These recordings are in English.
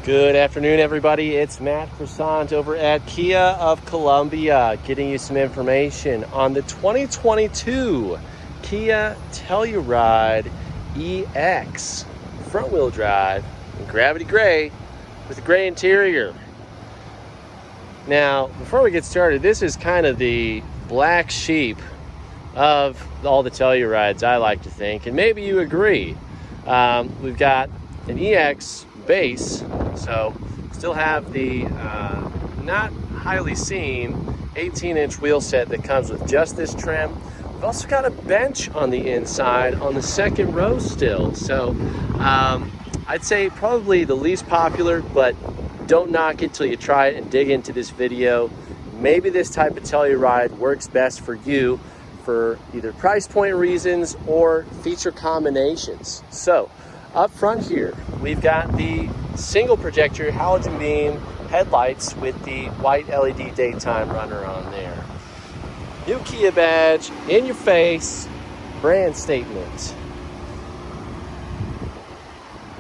Good afternoon, everybody. It's Matt Croissant over at Kia of Columbia, getting you some information on the 2022 Kia Telluride EX front-wheel drive in gravity gray with a gray interior. Now, before we get started, this is kind of the black sheep of all the Tellurides, I like to think, and maybe you agree. We've got an EX base, so still have the not highly seen 18-inch wheel set that comes with just this trim. We've also got a bench on the inside on the second row still, so I'd say probably the least popular, but don't knock it till you try it and dig into this video. Maybe this type of Telluride works best for you for either price point reasons or feature combinations. So up front here, we've got the single projector halogen beam headlights with the white LED daytime runner on there. New Kia badge, in your face, brand statement.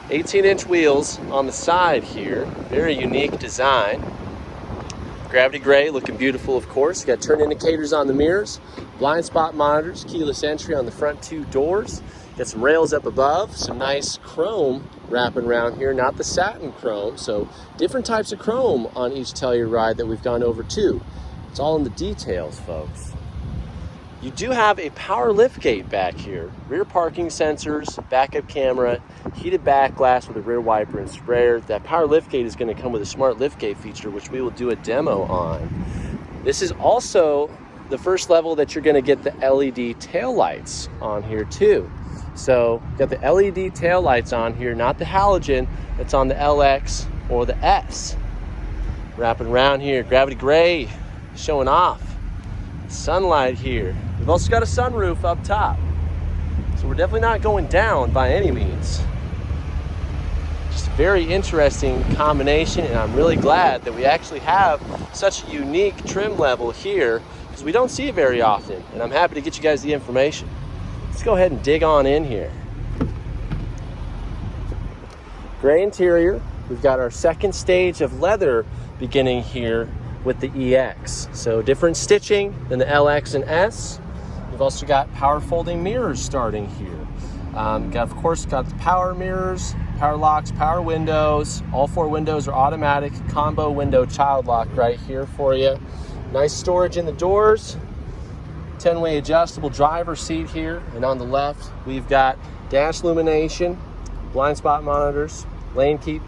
18-inch wheels on the side here, very unique design. Gravity gray, looking beautiful, of course. Got turn indicators on the mirrors, blind spot monitors, keyless entry on the front two doors. Got some rails up above, some nice chrome wrapping around here, not the satin chrome, so different types of chrome on each Telluride that we've gone over too. It's all in the details, folks. You do have a power liftgate back here, rear parking sensors, backup camera, heated back glass with a rear wiper and sprayer. That power liftgate is going to come with a smart liftgate feature, which we will do a demo on. This is also the first level that you're going to get the LED taillights on here too. So got the LED taillights on here, not the halogen that's on the LX or the S. Wrapping around here, gravity gray, showing off. Sunlight here. We've also got a sunroof up top. So we're definitely not going down by any means. Just a very interesting combination, and I'm really glad that we actually have such a unique trim level here because we don't see it very often, and I'm happy to get you guys the information. Let's go ahead and dig on in here. Gray interior. We've got our second stage of leather beginning here with the EX. So different stitching than the LX and S. We've also got power folding mirrors starting here. Of course, got the power mirrors, power locks, power windows. All four windows are automatic. Combo window child lock right here for you. Nice storage in the doors. 10-way adjustable driver seat here, and on the left we've got dash illumination, blind spot monitors, lane keep,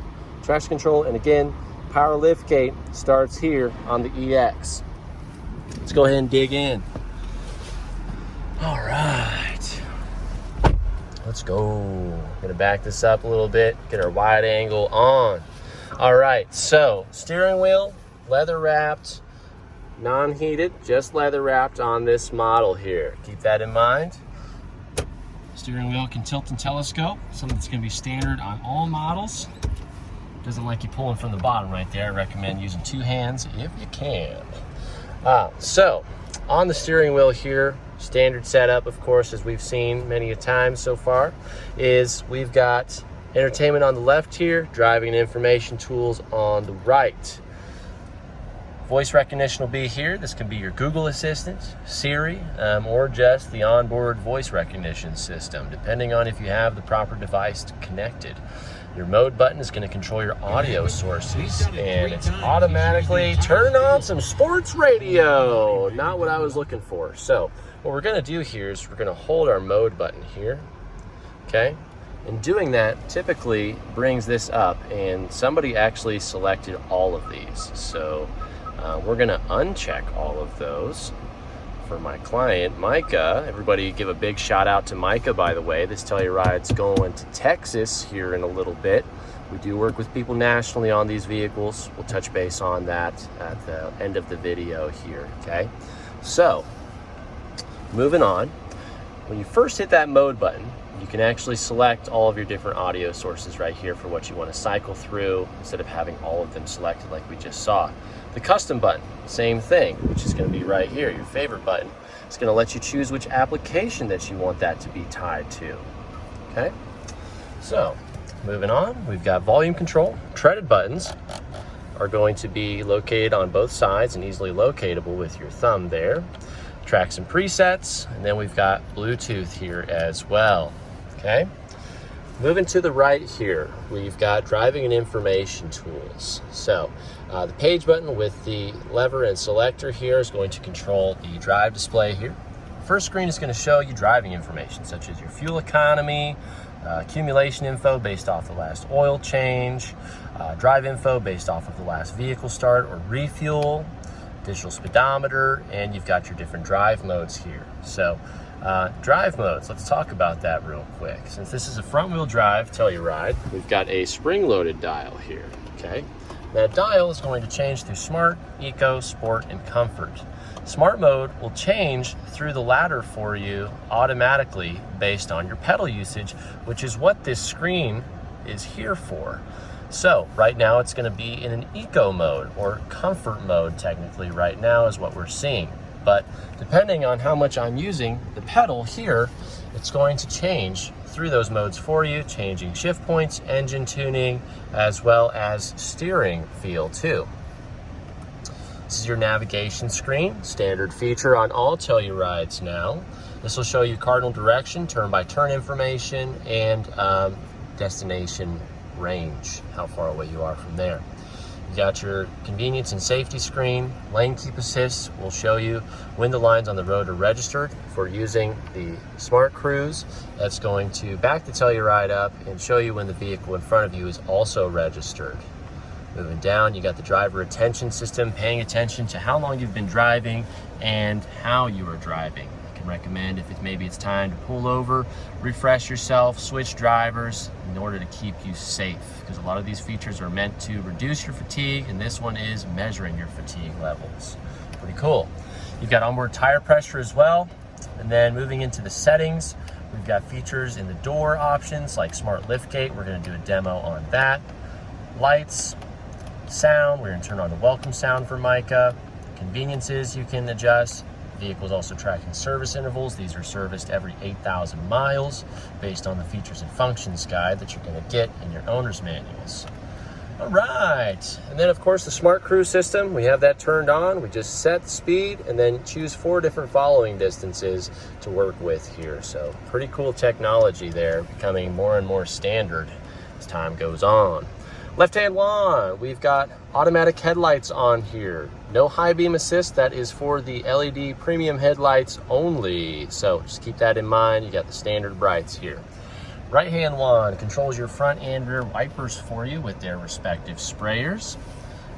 traction control, and again power lift gate starts here on the EX. Let's go ahead and dig in. All right, let's go. Gonna back this up a little bit, get our wide angle on. All right, so steering wheel leather wrapped, non-heated, just leather wrapped on this model here. Keep that in mind. Steering wheel can tilt and telescope, something that's going to be standard on all models. Doesn't like you pulling from the bottom right there. I recommend using two hands if you can. So on the steering wheel here, standard setup, of course, as we've seen many a time so far, is we've got entertainment on the left here, driving and information tools on the right. Voice recognition will be here. This can be your Google Assistant, Siri, or just the onboard voice recognition system, depending on if you have the proper device connected. Your mode button is going to control your audio sources, and it's automatically turn on some sports radio. Not what I was looking for. So what we're going to do here is we're going to hold our mode button here, okay? And doing that typically brings this up, and somebody actually selected all of these. So we're gonna uncheck all of those for my client, Micah. Everybody give a big shout out to Micah, by the way. This Telluride's going to Texas here in a little bit. We do work with people nationally on these vehicles. We'll touch base on that at the end of the video here, okay? So, moving on. When you first hit that mode button, you can actually select all of your different audio sources right here for what you want to cycle through instead of having all of them selected like we just saw. The custom button, same thing, which is going to be right here, your favorite button. It's going to let you choose which application that you want that to be tied to. Okay? So, moving on, we've got volume control. Treaded buttons are going to be located on both sides and easily locatable with your thumb there. Tracks and presets, and then we've got Bluetooth here as well, okay? Moving to the right here, we've got driving and information tools. So the page button with the lever and selector here is going to control the drive display here. First screen is going to show you driving information such as your fuel economy, accumulation info based off the last oil change, drive info based off of the last vehicle start or refuel, digital speedometer, and you've got your different drive modes here. So drive modes, let's talk about that real quick. Since this is a front wheel drive Telluride, we've got a spring loaded dial here, okay? That dial is going to change through Smart, Eco, Sport, and Comfort. Smart mode will change through the ladder for you automatically based on your pedal usage, which is what this screen is here for. So right now it's going to be in an eco mode or comfort mode technically right now is what we're seeing. But depending on how much I'm using the pedal here, it's going to change through those modes for you, changing shift points, engine tuning, as well as steering feel too. This is your navigation screen, standard feature on all Tellurides now. This will show you cardinal direction, turn-by-turn information, and destination range, how far away you are from there. You got your convenience and safety screen. Lane keep assist will show you when the lines on the road are registered. For using the Smart Cruise, that's going to back the Telluride up and show you when the vehicle in front of you is also registered. Moving down, you got the driver attention system, paying attention to how long you've been driving and how you are driving. I can recommend if maybe it's time to pull over, refresh yourself, switch drivers in order to keep you safe, because a lot of these features are meant to reduce your fatigue, and this one is measuring your fatigue levels. Pretty cool. You've got onboard tire pressure as well. And then moving into the settings, we've got features in the door options like Smart Liftgate. We're going to do a demo on that. Lights, sound, we're going to turn on the welcome sound for Micah. Conveniences you can adjust. The vehicle is also tracking service intervals. These are serviced every 8,000 miles based on the features and functions guide that you're going to get in your owner's manuals. All right, and then of course the Smart Cruise system, we have that turned on. We just set speed and then choose 4 different following distances to work with here. So pretty cool technology there, becoming more and more standard as time goes on. Left-hand lawn, we've got automatic headlights on here. No high beam assist, that is for the LED premium headlights only. So just keep that in mind. You got the standard brights here. Right-hand lawn controls your front and rear wipers for you with their respective sprayers.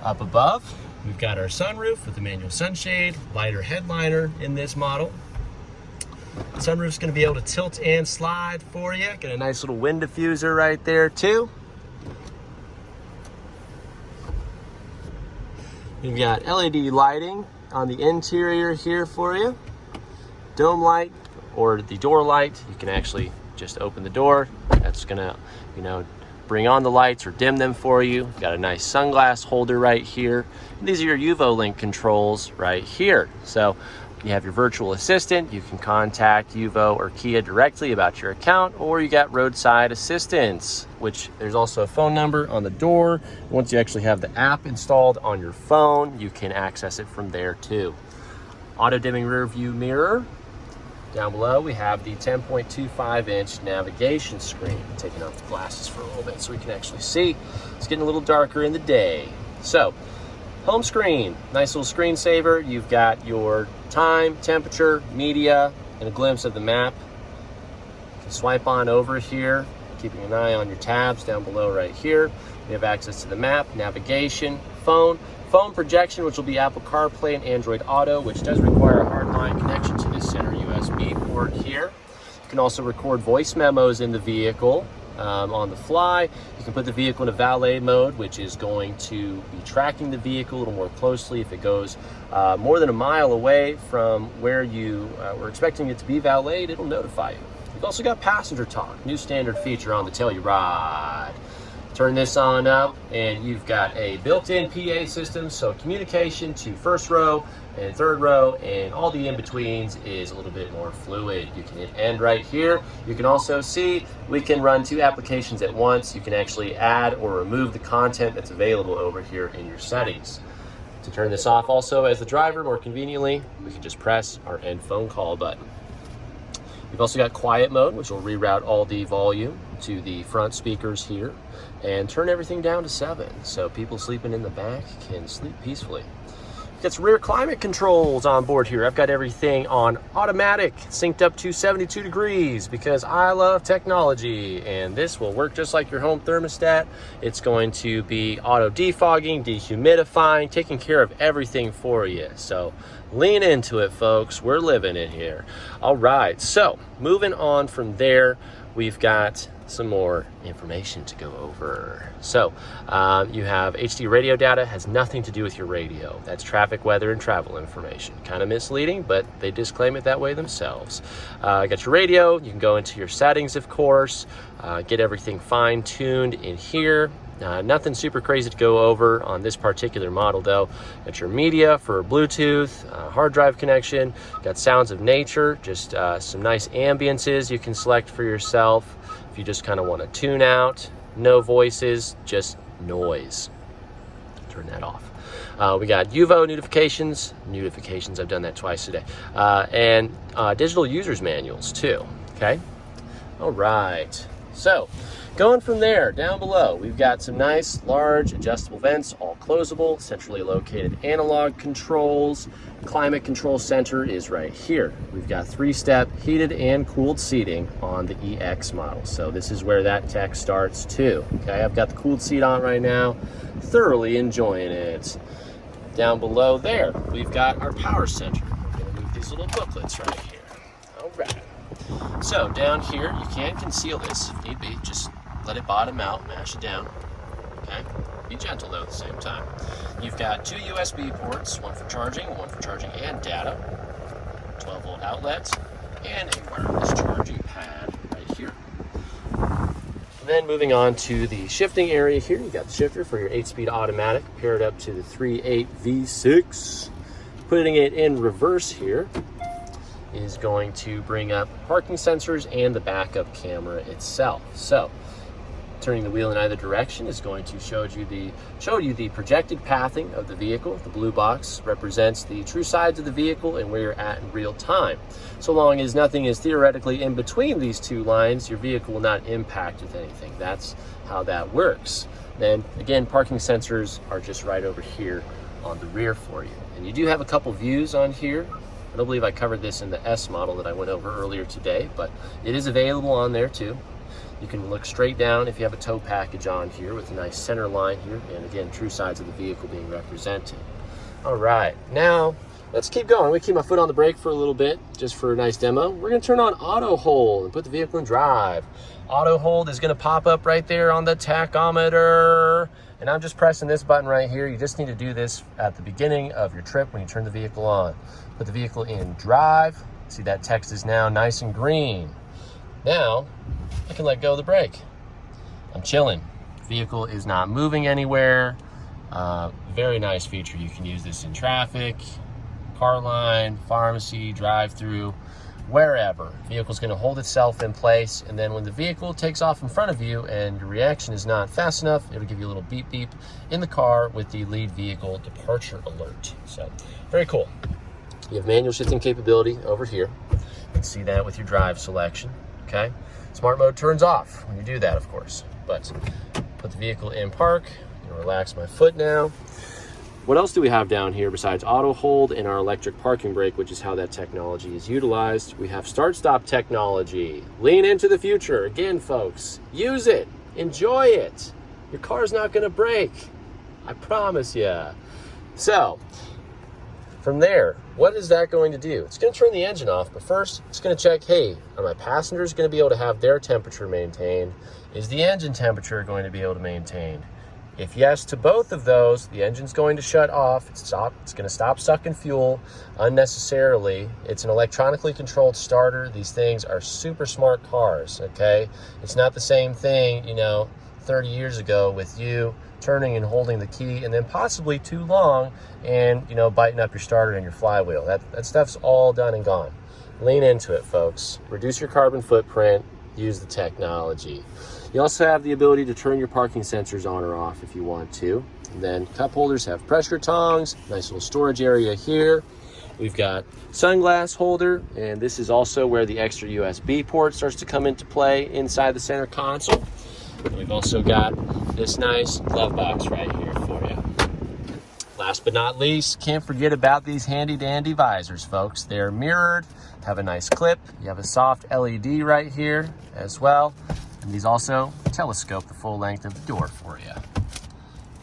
Up above, we've got our sunroof with the manual sunshade, lighter headliner in this model. Sunroof's gonna be able to tilt and slide for you. Got a nice little wind diffuser right there too. We've got LED lighting on the interior here for you. Dome light or the door light, you can actually just open the door. That's gonna, bring on the lights or dim them for you. Got a nice sunglass holder right here. And these are your Uvo Link controls right here. So you have your virtual assistant. You can contact Uvo or Kia directly about your account, or you got roadside assistance, which there's also a phone number on the door. Once you actually have the app installed on your phone, you can access it from there too. Auto dimming rear view mirror. Down below, we have the 10.25-inch navigation screen. Taking off the glasses for a little bit so we can actually see. It's getting a little darker in the day. So, home screen, nice little screensaver. You've got your time, temperature, media, and a glimpse of the map. You can swipe on over here, keeping an eye on your tabs down below right here. We have access to the map, navigation, phone projection, which will be Apple CarPlay and Android Auto, which does require a hardline connection to this center USB port here. You can also record voice memos in the vehicle on the fly. You can put the vehicle in a valet mode, which is going to be tracking the vehicle a little more closely. If it goes more than a mile away from where you were expecting it to be valeted, it'll notify you. You've also got passenger talk, new standard feature on the Telluride. Turn this on up and you've got a built-in PA system, so communication to first row and third row and all the in-betweens is a little bit more fluid. You can hit end right here. You can also see we can run 2 applications at once. You can actually add or remove the content that's available over here in your settings. To turn this off also as the driver more conveniently, we can just press our end phone call button. You've also got quiet mode, which will reroute all the volume to the front speakers here and turn everything down to 7 so people sleeping in the back can sleep peacefully. Got some rear climate controls on board here. I've got everything on automatic, synced up to 72 degrees because I love technology, and this will work just like your home thermostat. It's going to be auto defogging, dehumidifying, taking care of everything for you. So lean into it, folks. We're living it here. All right, so moving on from there, we've got some more information to go over. So you have HD radio data, has nothing to do with your radio. That's traffic, weather, and travel information. Kind of misleading, but they disclaim it that way themselves. Got your radio. You can go into your settings, of course, get everything fine-tuned in here. Nothing super crazy to go over on this particular model though. Got your media for Bluetooth, hard drive connection, got sounds of nature, just some nice ambiances you can select for yourself if you just kind of want to tune out. No voices, just noise. Turn that off. We got Uvo notifications, I've done that twice today, and digital users manuals too, okay? All right, so going from there, down below, we've got some nice, large, adjustable vents, all closable, centrally located analog controls. Climate control center is right here. We've got 3-step heated and cooled seating on the EX model. So this is where that tech starts too. Okay, I've got the cooled seat on right now, thoroughly enjoying it. Down below there, we've got our power center. We're gonna move these little booklets right here. All right. So down here, you can conceal this if need be. Just let it bottom out, mash it down, okay? Be gentle though at the same time. You've got 2 USB ports, one for charging and data, 12-volt outlet, and a wireless charging pad right here. And then moving on to the shifting area here, you got the shifter for your 8-speed automatic, paired up to the 3.8 V6. Putting it in reverse here is going to bring up parking sensors and the backup camera itself. So turning the wheel in either direction is going to show you the projected pathing of the vehicle. The blue box represents the true sides of the vehicle and where you're at in real time. So long as nothing is theoretically in between these 2 lines, your vehicle will not impact with anything. That's how that works. Then again, parking sensors are just right over here on the rear for you. And you do have a couple views on here. I don't believe I covered this in the S model that I went over earlier today, but it is available on there too. You can look straight down if you have a tow package on here with a nice center line here, and again, true sides of the vehicle being represented. All right, now let's keep going. We keep my foot on the brake for a little bit, just for a nice demo. We're gonna turn on auto hold and put the vehicle in drive. Auto hold is gonna pop up right there on the tachometer, and I'm just pressing this button right here. You just need to do this at the beginning of your trip when you turn the vehicle on. Put the vehicle in drive. See, that text is now nice and green. Now, I can let go of the brake. I'm chilling. Vehicle is not moving anywhere. Very nice feature. You can use this in traffic, car line, pharmacy, drive-through, wherever. Vehicle's gonna hold itself in place, and then when the vehicle takes off in front of you and your reaction is not fast enough, it'll give you a little beep beep in the car with the lead vehicle departure alert. So, very cool. You have manual shifting capability over here. You can see that with your drive selection, okay? Smart mode turns off when you do that, of course. But put the vehicle in park. I'm gonna relax my foot now. What else do we have down here besides auto hold and our electric parking brake, which is how that technology is utilized? We have start-stop technology. Lean into the future. Again, folks, use it. Enjoy it. Your car's not gonna break. I promise you. So, from there, what is that going to do? It's going to turn the engine off, but first it's going to check, hey, are my passengers going to be able to have their temperature maintained? Is the engine temperature going to be able to maintain? If yes to both of those, the engine's going to shut off. It's going to stop sucking fuel unnecessarily. It's an electronically controlled starter. These things are super smart cars, okay? It's not the same thing, you know, 30 years ago with you turning and holding the key and then possibly too long and, you know, biting up your starter and your flywheel. That stuff's all done and gone. Lean into it, folks. Reduce your carbon footprint. Use the technology. You also have the ability to turn your parking sensors on or off if you want to. And then cup holders have pressure tongs, nice little storage area here. We've got sunglass holder, and this is also where the extra USB port starts to come into play inside the center console. And we've also got this nice glove box right here for you. Last but not least, can't forget about these handy dandy visors, folks. They're mirrored, have a nice clip. You have a soft LED right here as well. And these also telescope the full length of the door for you.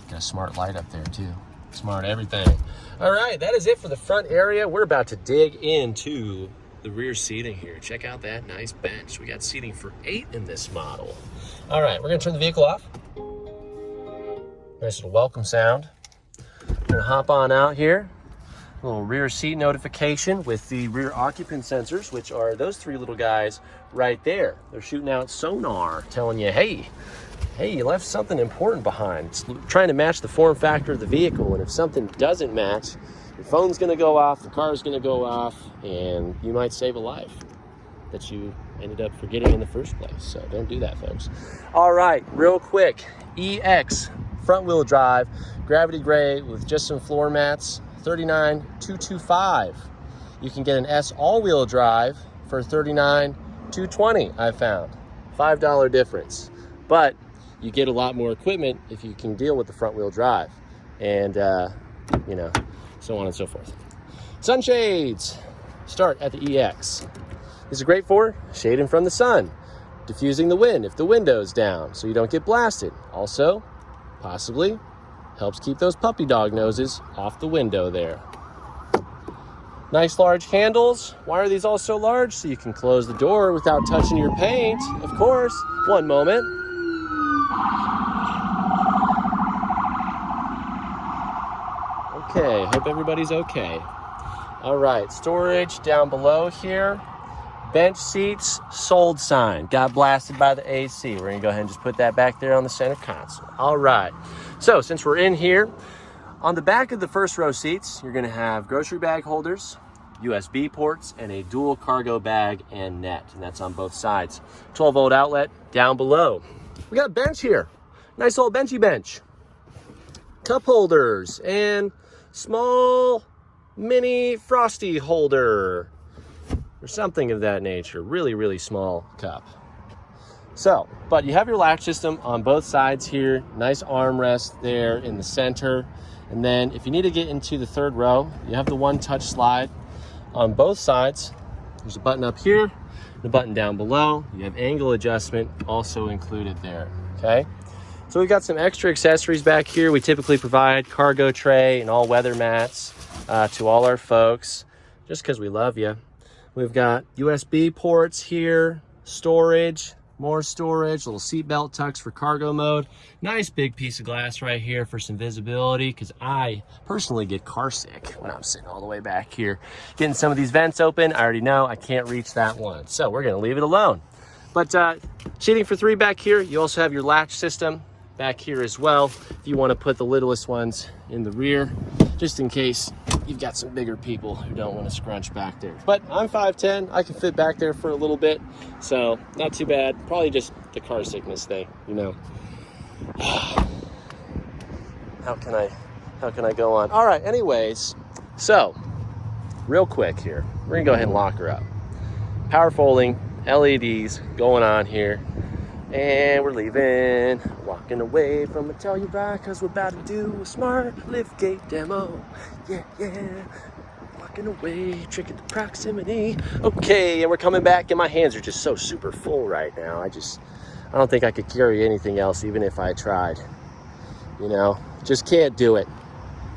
Got a smart light up there too. Smart everything. All right, that is it for the front area. We're about to dig into the rear seating here. Check out that nice bench. We got seating for 8 in this model. All right, we're gonna turn the vehicle off. Nice little welcome sound. We're gonna hop on out here. A little rear seat notification with the rear occupant sensors, which are those 3 little guys right there. They're shooting out sonar, telling you, hey, you left something important behind. It's trying to match the form factor of the vehicle, and if something doesn't match, your phone's gonna go off, the car's gonna go off, and you might save a life that you ended up forgetting in the first place. So don't do that, folks. All right, real quick, EX front wheel drive, gravity gray with just some floor mats, $39,225. You can get an S all-wheel drive for $39,220, I found. $5 difference. But you get a lot more equipment if you can deal with the front wheel drive, and you know, so on and so forth. Sunshades start at the EX. This is great for shading from the sun, diffusing the wind if the window's down so you don't get blasted. Also, possibly helps keep those puppy dog noses off the window there. Nice large handles. Why are these all so large? So you can close the door without touching your paint, of course. One moment. Okay, hope everybody's okay. All right, storage down below here. Bench seats, sold sign. Got blasted by the AC. We're gonna go ahead and just put that back there on the center console. All right, so since we're in here, on the back of the first row seats, you're gonna have grocery bag holders, USB ports, and a dual cargo bag and net, and that's on both sides. 12-volt outlet down below. We got a bench here. Nice old benchy bench. Cup holders and small mini frosty holder or something of that nature. Really, really small cup. So, but you have your latch system on both sides here. Nice armrest there in the center. And then if you need to get into the third row, you have the one touch slide on both sides. There's a button up here, and a button down below. You have angle adjustment also included there, okay? So we've got some extra accessories back here. We typically provide cargo tray and all weather mats to all our folks, just because we love you. We've got USB ports here, storage, more storage, little seatbelt tucks for cargo mode. Nice big piece of glass right here for some visibility, because I personally get car sick when I'm sitting all the way back here. Getting some of these vents open, I already know I can't reach that one, so we're gonna leave it alone. But seating for 3 back here. You also have your latch system back here as well, if you want to put the littlest ones in the rear, just in case you've got some bigger people who don't want to scrunch back there. But I'm 5'10", I can fit back there for a little bit, so not too bad. Probably just the car sickness thing, you know. How can I go on? All right, anyways, so real quick here, we're gonna go ahead and lock her up. Power folding, LEDs going on here. And we're leaving, walking away from a Telluride, because we're about to do a smart liftgate demo. Yeah, walking away, trick at the proximity. Okay, and we're coming back, and my hands are just so super full right now. I don't think I could carry anything else, even if I tried. You know, just can't do it.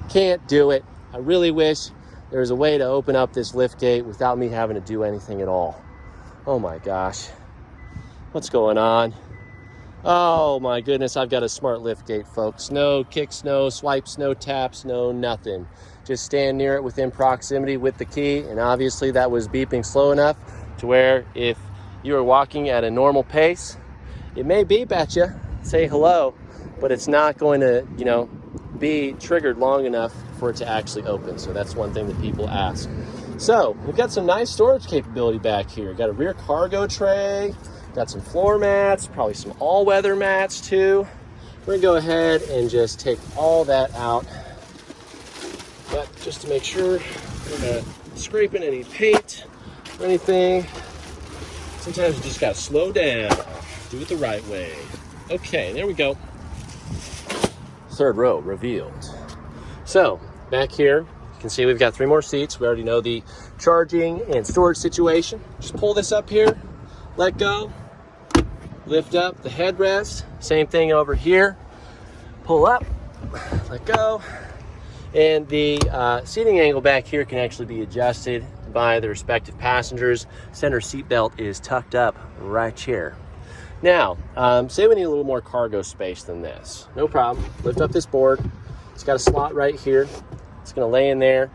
Can't do it. I really wish there was a way to open up this liftgate without me having to do anything at all. Oh my gosh. What's going on? Oh my goodness, I've got a smart liftgate, folks. No kicks, no swipes, no taps, no nothing. Just stand near it within proximity with the key, and obviously that was beeping slow enough to where if you are walking at a normal pace, it may beep at you. say hello, but it's not going to, you know, be triggered long enough for it to actually open. So that's one thing that people ask. So we've got some nice storage capability back here. Got a rear cargo tray, got some floor mats, probably some all-weather mats too. We're gonna go ahead and just take all that out. But just to make sure we're not scraping any paint or anything. Sometimes you just gotta slow down, do it the right way. Okay, there we go. Third row revealed. So back here, you can see we've got 3 more seats. We already know the charging and storage situation. Just pull this up here, let go, lift up the headrest. Same thing over here. Pull up, let go. And the seating angle back here can actually be adjusted by the respective passengers. Center seat belt is tucked up right here. Now, say we need a little more cargo space than this. No problem. Lift up this board. It's got a slot right here. It's going to lay in there.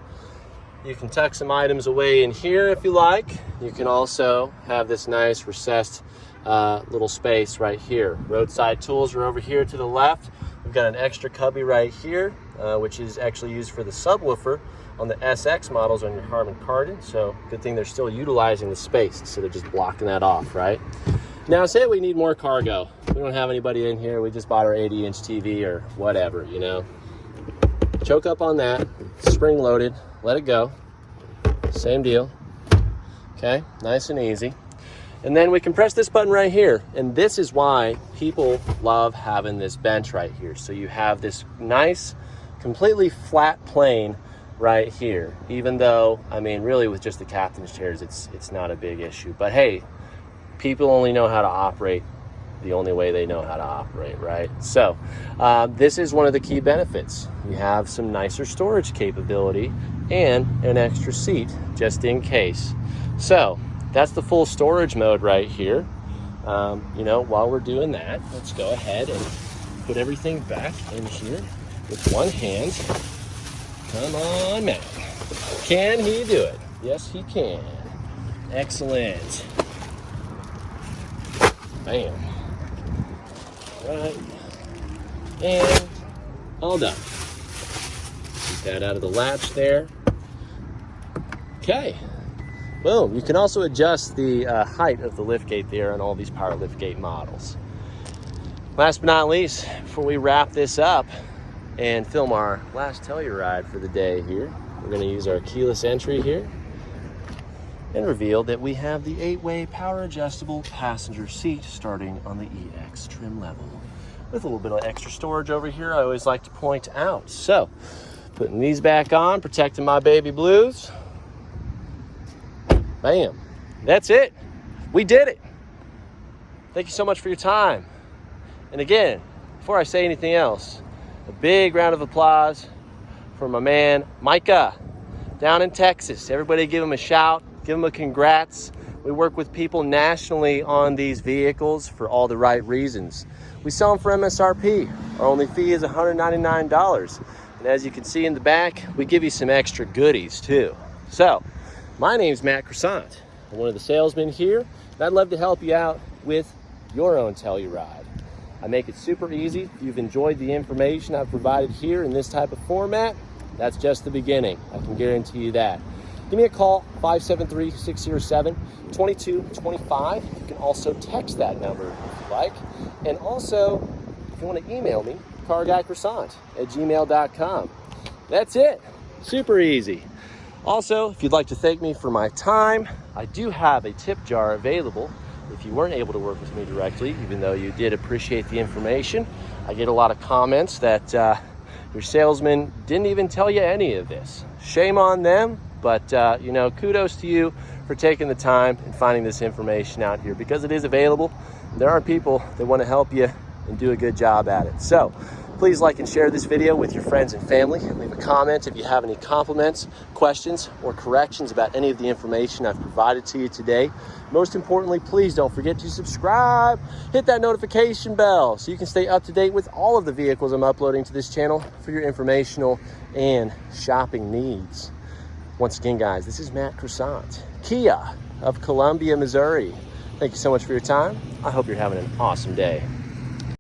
You can tuck some items away in here if you like. You can also have this nice recessed little space right here. Roadside tools are over here to the left. We've got an extra cubby right here, which is actually used for the subwoofer on the SX models on your Harman Kardon. So good thing they're still utilizing the space instead of just blocking that off, right? Now, say we need more cargo. We don't have anybody in here. We just bought our 80-inch TV or whatever, you know. Choke up on that, spring loaded, let it go. Same deal. Okay, nice and easy. And then we can press this button right here. And this is why people love having this bench right here. So you have this nice, completely flat plane right here. Even though, I mean, really with just the captain's chairs, it's not a big issue. But hey, people only know how to operate the only way they know how to operate, right? So this is one of the key benefits. You have some nicer storage capability and an extra seat just in case. So that's the full storage mode right here. You know, while we're doing that, let's go ahead and put everything back in here with one hand. Come on, Matt. Can he do it? Yes, he can. Excellent. Bam. Right. And all done. Keep that out of the latch there. Okay. Boom. You can also adjust the height of the liftgate there on all these power liftgate models. Last but not least, before we wrap this up and film our last Telluride for the day here, we're going to use our keyless entry here and reveal that we have the 8-way power adjustable passenger seat starting on the EX trim level with a little bit of extra storage over here I always like to point out. So putting these back on, protecting my baby blues. Bam. That's it. We did it. Thank you so much for your time. And again, before I say anything else, a big round of applause for my man Micah down in Texas. Everybody give him a shout. Give them a congrats. We work with people nationally on these vehicles for all the right reasons. We sell them for MSRP. Our only fee is $199. And as you can see in the back, we give you some extra goodies too. So, my name's Matt Croissant. I'm one of the salesmen here, and I'd love to help you out with your own Telluride. I make it super easy. If you've enjoyed the information I've provided here in this type of format, that's just the beginning. I can guarantee you that. Give me a call, 573-607-2225. You can also text that number if you like. And also, if you want to email me, carguycroissant@gmail.com. That's it. Super easy. Also, if you'd like to thank me for my time, I do have a tip jar available. If you weren't able to work with me directly, even though you did appreciate the information, I get a lot of comments that your salesman didn't even tell you any of this. Shame on them. But, you know, kudos to you for taking the time and finding this information out here because it is available. There are people that want to help you and do a good job at it. So please like and share this video with your friends and family. Leave a comment if you have any compliments, questions, or corrections about any of the information I've provided to you today. Most importantly, please don't forget to subscribe. Hit that notification bell so you can stay up to date with all of the vehicles I'm uploading to this channel for your informational and shopping needs. Once again, guys, this is Matt Croissant, Kia of Columbia, Missouri. Thank you so much for your time. I hope you're having an awesome day.